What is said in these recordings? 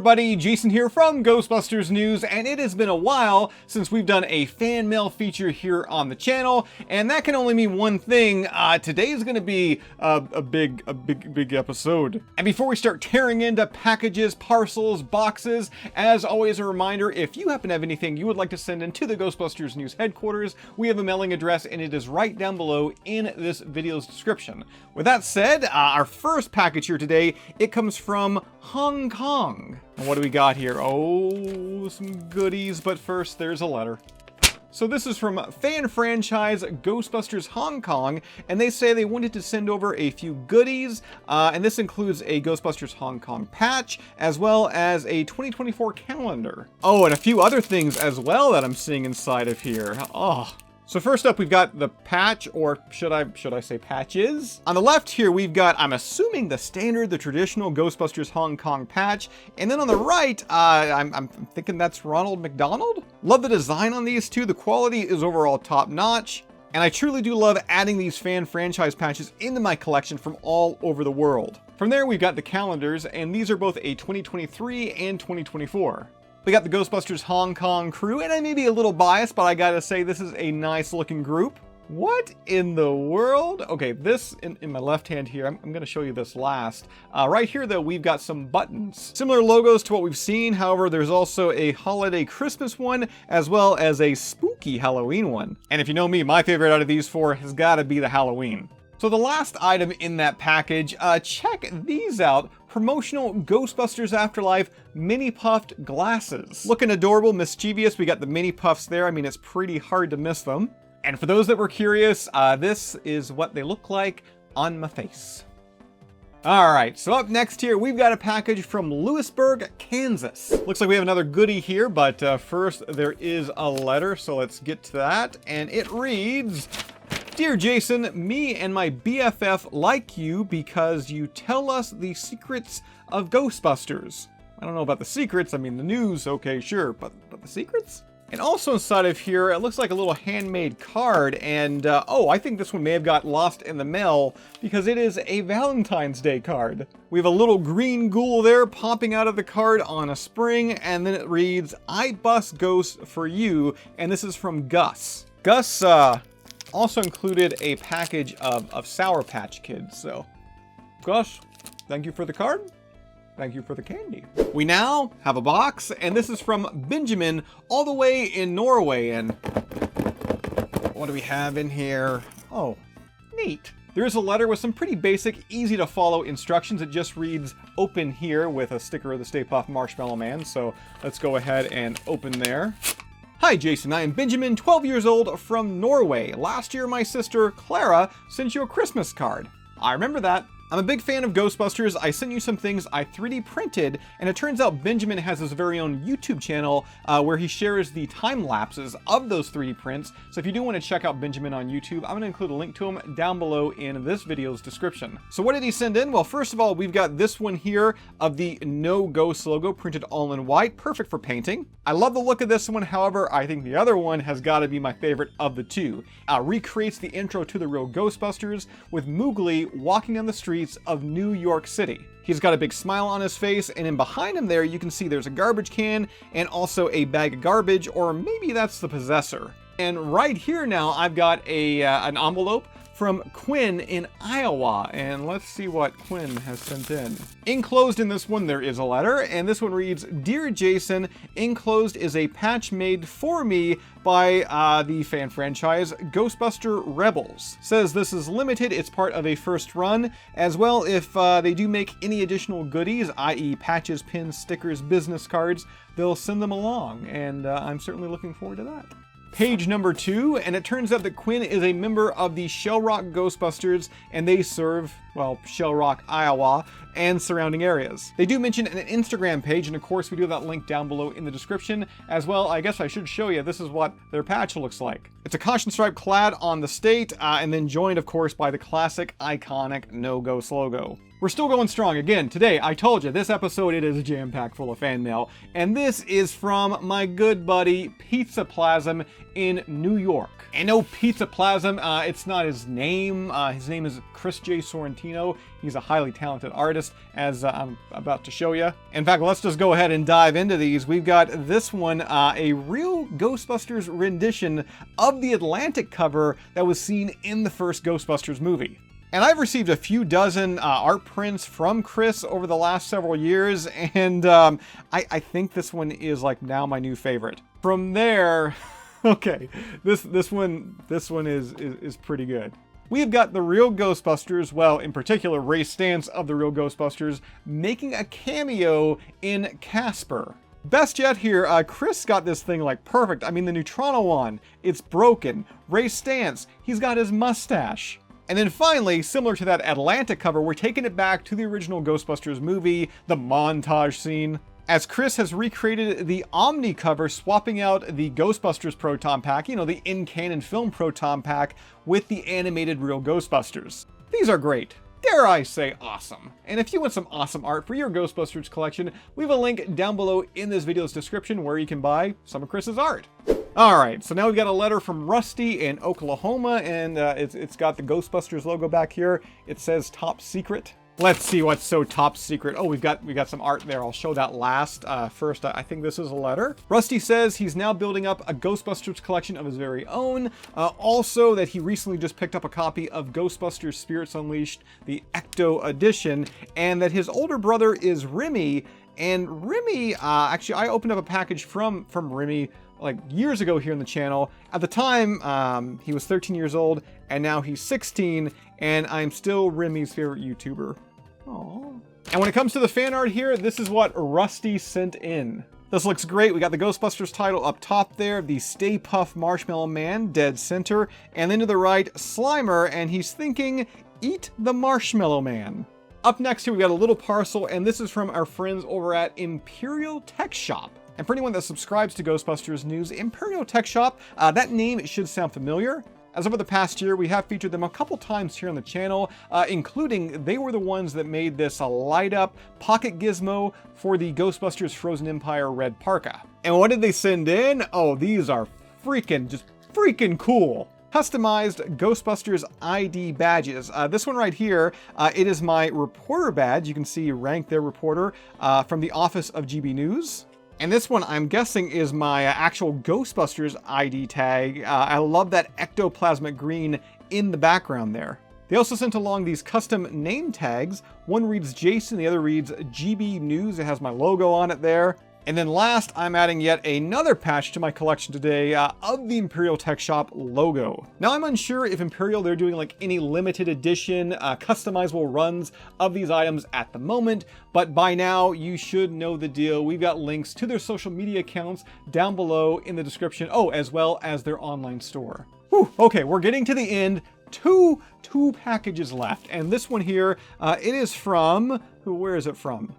everybody, Jason here from Ghostbusters News, and it has been a while since we've done a fan mail feature here on the channel, and that can only mean one thing. Today is going to be a big episode. And before we start tearing into packages, parcels, boxes, as always a reminder, if you happen to have anything you would like to send in to the Ghostbusters News headquarters, we have a mailing address and it is right down below in this video's description. With that said, our first package here today, it comes from Hong Kong. And what do we got here? Oh, some goodies, but first there's a letter. So this is from fan franchise Ghostbusters Hong Kong, and they say they wanted to send over a few goodies, and this includes a Ghostbusters Hong Kong patch, as well as a 2024 calendar. Oh, and a few other things as well that I'm seeing inside of here. Oh. So first up, we've got the patch, or should I say patches? On the left here, we've got, I'm assuming, the standard, the traditional Ghostbusters Hong Kong patch. And then on the right, I'm thinking that's Ronald McDonald? Love the design on these two. The quality is overall top notch. And I truly do love adding these fan franchise patches into my collection from all over the world. From there, we've got the calendars, and these are both a 2023 and 2024. We got the Ghostbusters Hong Kong crew, and I may be a little biased, but I gotta say this is a nice looking group. What in the world? Okay, this in my left hand here, I'm gonna show you this last. Right here though, we've got some buttons. Similar logos to what we've seen, however, there's also a holiday Christmas one, as well as a spooky Halloween one. And if you know me, my favorite out of these four has gotta be the Halloween. So the last item in that package, check these out. Promotional Ghostbusters Afterlife mini puffed glasses. Looking adorable, mischievous. We got the mini puffs there. I mean, it's pretty hard to miss them. And for those that were curious, this is what they look like on my face. All right, so up next here, we've got a package from Lewisburg, Kansas. Looks like we have another goodie here, but first there is a letter, so let's get to that. And it reads, "Dear Jason, me and my BFF like you because you tell us the secrets of Ghostbusters." I don't know about the secrets, I mean the news, okay, sure, but the secrets? And also inside of here, it looks like a little handmade card, and oh, I think this one may have got lost in the mail because it is a Valentine's Day card. We have a little green ghoul there popping out of the card on a spring, and then it reads, "I bus ghosts for you," and this is from Gus. Gus, also included a package of Sour Patch Kids, so Gus, thank you for the card. Thank you for the candy. We now have a box, and this is from Benjamin, all the way in Norway, and what do we have in here? Oh, neat. There is a letter with some pretty basic, easy to follow instructions. It just reads, "Open here," with a sticker of the Stay Puft Marshmallow Man, so let's go ahead and open there. "Hi Jason, I am Benjamin, 12 years old, from Norway. Last year my sister, Clara, sent you a Christmas card." I remember that. "I'm a big fan of Ghostbusters. I sent you some things I 3D printed, and it turns out Benjamin has his very own YouTube channel where he shares the time lapses of those 3D prints. So if you do want to check out Benjamin on YouTube, I'm going to include a link to him down below in this video's description." So what did he send in? Well, first of all, we've got this one here of the No Ghost logo printed all in white, perfect for painting. I love the look of this one. However, I think the other one has got to be my favorite of the two. Recreates the intro to the real Ghostbusters with Mowgli walking on the streets of New York City. He's got a big smile on his face, and in behind him there you can see there's a garbage can and also a bag of garbage, or maybe that's the possessor. And right here now I've got an envelope from Quinn in Iowa, and let's see what Quinn has sent in. Enclosed in this one there is a letter, and this one reads, "Dear Jason, enclosed is a patch made for me by the fan franchise Ghostbuster Rebels. Says this is limited, it's part of a first run. As well, if they do make any additional goodies, i.e. patches, pins, stickers, business cards, they'll send them along, and I'm certainly looking forward to that." Page number 2, and it turns out that Quinn is a member of the Shell Rock Ghostbusters, and they serve, well, Shell Rock, Iowa, and surrounding areas. They do mention an Instagram page, and of course we do have that link down below in the description. As well, I guess I should show you, this is what their patch looks like. It's a caution stripe clad on the state, and then joined, of course, by the classic, iconic No Ghost logo. We're still going strong. Again, today, I told you, this episode, it is jam-packed full of fan mail. And this is from my good buddy, Pizza Plasm in New York. And no, Pizza Plasm, it's not his name. His name is Chris J. Sorrentino. He's a highly talented artist, as I'm about to show you. In fact, let's just go ahead and dive into these. We've got this one, a real Ghostbusters rendition of the Atlantic cover that was seen in the first Ghostbusters movie. And I've received a few dozen art prints from Chris over the last several years, and I think this one is like now my new favorite. From there, okay, this one is pretty good. We've got the real Ghostbusters, well, in particular, Ray Stantz of the real Ghostbusters, making a cameo in Casper. Best yet here, Chris got this thing like perfect. I mean, the Neutrono, it's broken. Ray Stantz, he's got his mustache. And then finally, similar to that Atlantic cover, we're taking it back to the original Ghostbusters movie, the montage scene, as Chris has recreated the Omni cover, swapping out the Ghostbusters Proton Pack, you know, the in-canon film Proton Pack, with the animated real Ghostbusters. These are great. Dare I say awesome. And if you want some awesome art for your Ghostbusters collection, we have a link down below in this video's description where you can buy some of Chris's art. Alright, so now we've got a letter from Rusty in Oklahoma, and it's got the Ghostbusters logo back here. It says top secret. Let's see what's so top secret. Oh, we got some art there. I'll show that last. First, I think this is a letter. Rusty says he's now building up a Ghostbusters collection of his very own. Also, that he recently just picked up a copy of Ghostbusters Spirits Unleashed, the Ecto edition, and that his older brother is Remy. And Remy, actually, I opened up a package from Remy like years ago here on the channel. At the time, he was 13 years old, and now he's 16, and I'm still Remy's favorite YouTuber. Aww. And when it comes to the fan art here, this is what Rusty sent in. This looks great. We got the Ghostbusters title up top there, the Stay Puft Marshmallow Man, dead center, and then to the right, Slimer, and he's thinking, eat the Marshmallow Man. Up next here, we got a little parcel, and this is from our friends over at Imperial Tech Shop. And for anyone that subscribes to Ghostbusters News, Imperial Tech Shop, that name should sound familiar. As over the past year, we have featured them a couple times here on the channel, including they were the ones that made this light-up pocket gizmo for the Ghostbusters Frozen Empire red parka. And what did they send in? Oh, these are just freaking cool. Customized Ghostbusters ID badges. This one right here, it is my reporter badge. You can see rank there, reporter, from the Office of GB News. And this one, I'm guessing, is my actual Ghostbusters ID tag. I love that ectoplasmic green in the background there. They also sent along these custom name tags. One reads Jason, the other reads GB News. It has my logo on it there. And then last, I'm adding yet another patch to my collection today of the Imperial Tech Shop logo. Now, I'm unsure if Imperial, they're doing like any limited edition customizable runs of these items at the moment, but by now you should know the deal. We've got links to their social media accounts down below in the description. Oh, as well as their online store. Whew, okay, we're getting to the end. Two packages left, and this one here, it is from, where is it from?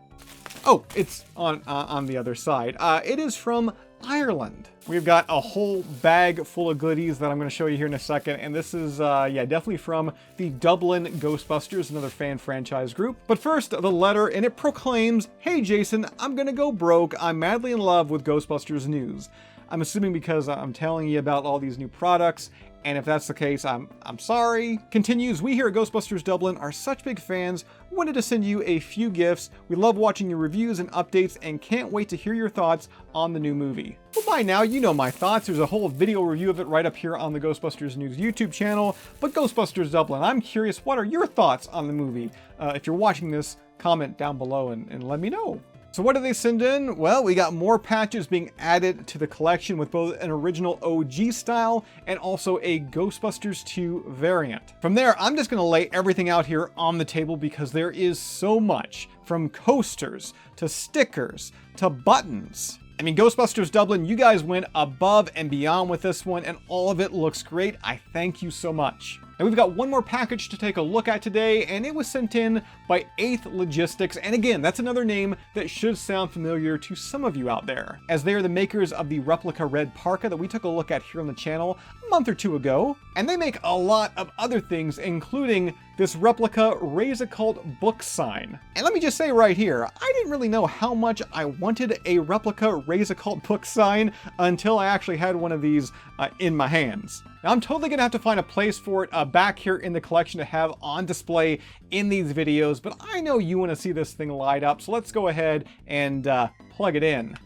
Oh, it's on the other side. It is from Ireland. We've got a whole bag full of goodies that I'm going to show you here in a second. And this is, yeah, definitely from the Dublin Ghostbusters, another fan franchise group. But first, the letter, and it proclaims, "Hey Jason, I'm going to go broke. I'm madly in love with Ghostbusters News." I'm assuming because I'm telling you about all these new products, and if that's the case, I'm sorry. Continues, "We here at Ghostbusters Dublin are such big fans. Wanted to send you a few gifts. We love watching your reviews and updates and can't wait to hear your thoughts on the new movie." Well, by now, you know my thoughts. There's a whole video review of it right up here on the Ghostbusters News YouTube channel. But Ghostbusters Dublin, I'm curious, what are your thoughts on the movie? If you're watching this, comment down below and let me know. So what did they send in? Well, we got more patches being added to the collection with both an original OG style and also a Ghostbusters 2 variant. From there, I'm just gonna lay everything out here on the table because there is so much, from coasters to stickers to buttons. I mean, Ghostbusters Dublin, you guys went above and beyond with this one, and all of it looks great. I thank you so much. And we've got one more package to take a look at today, and it was sent in by 8th Logistics. And again, that's another name that should sound familiar to some of you out there, as they are the makers of the replica red parka that we took a look at here on the channel month or two ago, and they make a lot of other things, including this replica Occult Books sign. And let me just say right here, I didn't really know how much I wanted a replica Occult Books sign until I actually had one of these in my hands. Now I'm totally gonna have to find a place for it back here in the collection to have on display in these videos, but I know you wanna see this thing light up, so let's go ahead and plug it in.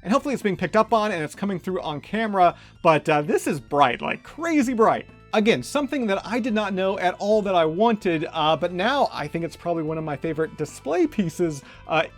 And hopefully it's being picked up on and it's coming through on camera, but this is bright, like crazy bright. Again, something that I did not know at all that I wanted, but now I think it's probably one of my favorite display pieces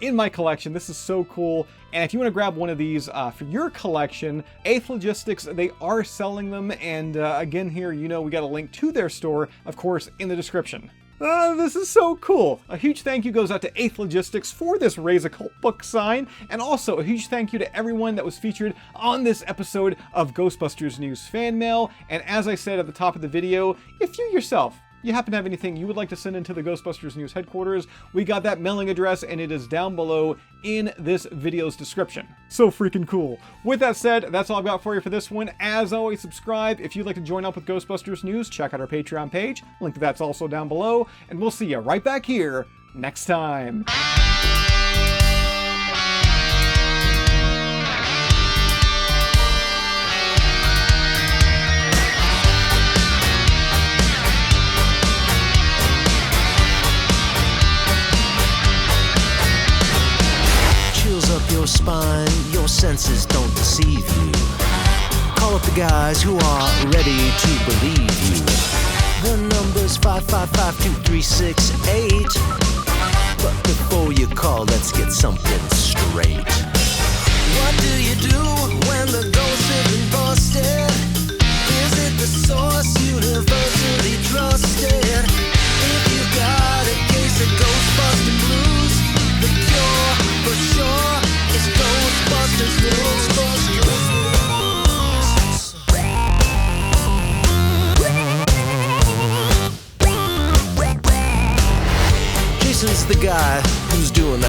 in my collection. This is so cool. And if you want to grab one of these for your collection, Eighth Logistics, they are selling them. And again, here, you know, we got a link to their store, of course, in the description. This is so cool. A huge thank you goes out to Eighth Logistics for this Occult Books sign, and also a huge thank you to everyone that was featured on this episode of Ghostbusters News Fan Mail. And as I said at the top of the video, if you yourself, you happen to have anything you would like to send into the Ghostbusters News headquarters, we got that mailing address and it is down below in this video's description. So freaking cool. With that said, that's all I've got for you for this one. As always, subscribe. If you'd like to join up with Ghostbusters News, check out our Patreon page. Link to that's also down below. And we'll see you right back here next time. Your spine, your senses don't deceive you. Call up the guys who are ready to believe you. The number's 555-2368. But before you call, let's get something straight. What do you do when the ghosts have been busted? Is it the source universally trusted? If you got a case of Ghostbusting blues, the cure for sure is Ghostbusters News. Jason's the guy who's doing that.